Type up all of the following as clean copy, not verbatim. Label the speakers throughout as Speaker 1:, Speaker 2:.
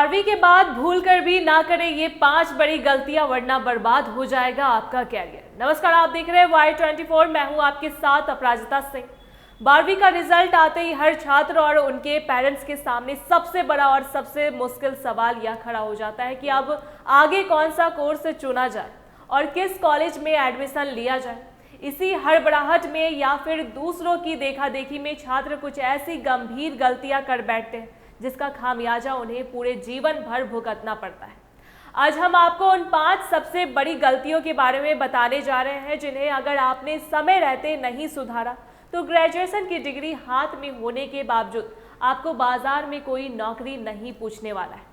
Speaker 1: 12वीं के बाद भूल कर भी ना करें ये 5 बड़ी गलतियां, वरना बर्बाद हो जाएगा आपका कैरियर। नमस्कार, आप देख रहे हैं Y24। मैं हूं आपके साथ अपराजिता सिंह। 12वीं का रिजल्ट आते ही हर छात्र और उनके पेरेंट्स के सामने सबसे बड़ा और सबसे मुश्किल सवाल यह खड़ा हो जाता है कि अब आगे कौन सा कोर्स चुना जाए और किस कॉलेज में एडमिशन लिया जाए। इसी हड़बड़ाहट में या फिर दूसरों की देखा देखी में छात्र कुछ ऐसी गंभीर गलतियां कर बैठते हैं जिसका खामियाजा उन्हें पूरे जीवन भर भुगतना पड़ता है। आज हम आपको उन 5 सबसे बड़ी गलतियों के बारे में बताने जा रहे हैं जिन्हें अगर आपने समय रहते नहीं सुधारा तो ग्रेजुएशन की डिग्री हाथ में होने के बावजूद आपको बाजार में कोई नौकरी नहीं पूछने वाला है।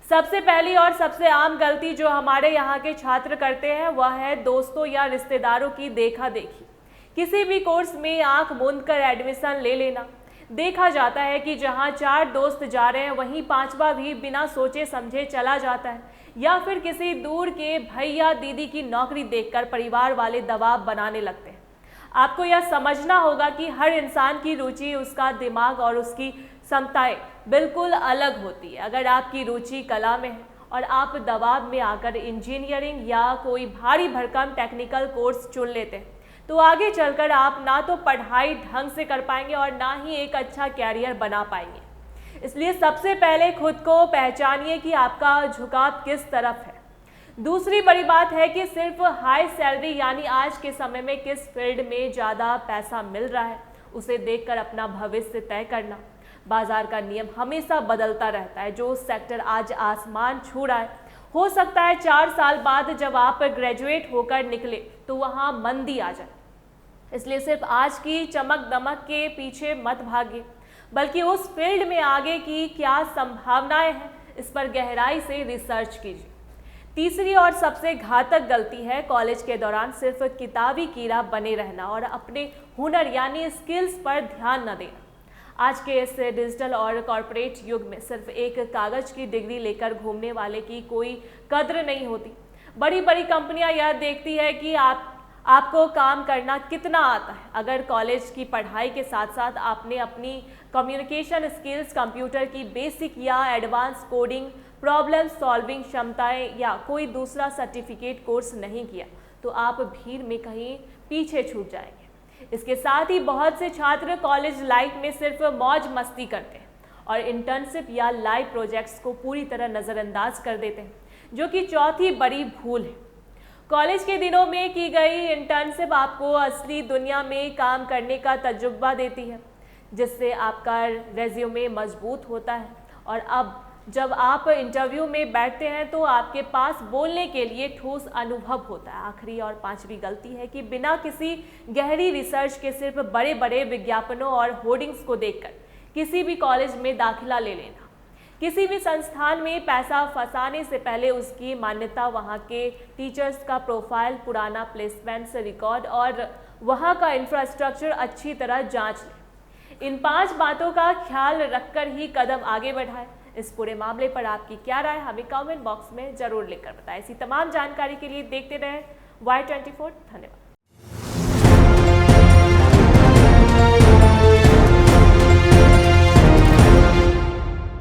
Speaker 1: सबसे पहली और सबसे आम गलती जो हमारे यहाँ के छात्र करते हैं वह है दोस्तों या रिश्तेदारों की देखा देखी। किसी भी कोर्स में आंख मूंद कर एडमिशन ले लेना। देखा जाता है कि जहां 4 दोस्त जा रहे हैं वहीं 5वां भी बिना सोचे समझे चला जाता है, या फिर किसी दूर के भैया दीदी की नौकरी देखकर परिवार वाले दबाव बनाने लगते हैं। आपको यह समझना होगा कि हर इंसान की रुचि, उसका दिमाग और उसकी क्षमताएं बिल्कुल अलग होती है। अगर आपकी रुचि कला में है और आप दबाव में आकर इंजीनियरिंग या कोई भारी भरकम टेक्निकल कोर्स चुन लेते हैं तो आगे चलकर आप ना तो पढ़ाई ढंग से कर पाएंगे और ना ही एक अच्छा कैरियर बना पाएंगे। इसलिए सबसे पहले खुद को पहचानिए कि आपका झुकाव किस तरफ है। दूसरी बड़ी बात है कि सिर्फ हाई सैलरी यानी आज के समय में किस फील्ड में ज़्यादा पैसा मिल रहा है उसे देखकर अपना भविष्य तय करना। बाजार का नियम हमेशा बदलता रहता है। जो सेक्टर आज आसमान छू रहा है हो सकता है 4 साल बाद जब आप ग्रेजुएट होकर निकले तो वहाँ मंदी आ जाए। इसलिए सिर्फ आज की चमक दमक के पीछे मत भागिए, बल्कि उस फील्ड में आगे की क्या संभावनाएं हैं इस पर गहराई से रिसर्च कीजिए। तीसरी और सबसे घातक गलती है कॉलेज के दौरान सिर्फ किताबी कीड़ा बने रहना और अपने हुनर यानी स्किल्स पर ध्यान न देना। आज के इस डिजिटल और कॉरपोरेट युग में सिर्फ एक कागज की डिग्री लेकर घूमने वाले की कोई कद्र नहीं होती। बड़ी बड़ी कंपनियां यह देखती है कि आपको काम करना कितना आता है। अगर कॉलेज की पढ़ाई के साथ साथ आपने अपनी कम्युनिकेशन स्किल्स, कंप्यूटर की बेसिक या एडवांस कोडिंग, प्रॉब्लम सॉल्विंग क्षमताएं या कोई दूसरा सर्टिफिकेट कोर्स नहीं किया तो आप भीड़ में कहीं पीछे छूट जाएंगे। इसके साथ ही बहुत से छात्र कॉलेज लाइफ में सिर्फ मौज मस्ती करते हैं और इंटर्नशिप या लाइव प्रोजेक्ट्स को पूरी तरह नज़रअंदाज कर देते हैं, जो कि चौथी बड़ी भूल है। कॉलेज के दिनों में की गई इंटर्नशिप आपको असली दुनिया में काम करने का तजुर्बा देती है, जिससे आपका रेज्यूमे मजबूत होता है और अब जब आप इंटरव्यू में बैठते हैं तो आपके पास बोलने के लिए ठोस अनुभव होता है। आखिरी और 5वीं गलती है कि बिना किसी गहरी रिसर्च के सिर्फ बड़े बड़े विज्ञापनों और होर्डिंग्स को देखकर किसी भी कॉलेज में दाखिला ले लेना। किसी भी संस्थान में पैसा फंसाने से पहले उसकी मान्यता, वहाँ के टीचर्स का प्रोफाइल, पुराना प्लेसमेंट्स रिकॉर्ड और वहाँ का इंफ्रास्ट्रक्चर अच्छी तरह जांच लें। इन 5 बातों का ख्याल रखकर ही कदम आगे बढ़ाएं। इस पूरे मामले पर आपकी क्या राय हमें कमेंट बॉक्स में जरूर लिखकर बताएं। ऐसी तमाम जानकारी के लिए देखते रहें Y24। धन्यवाद।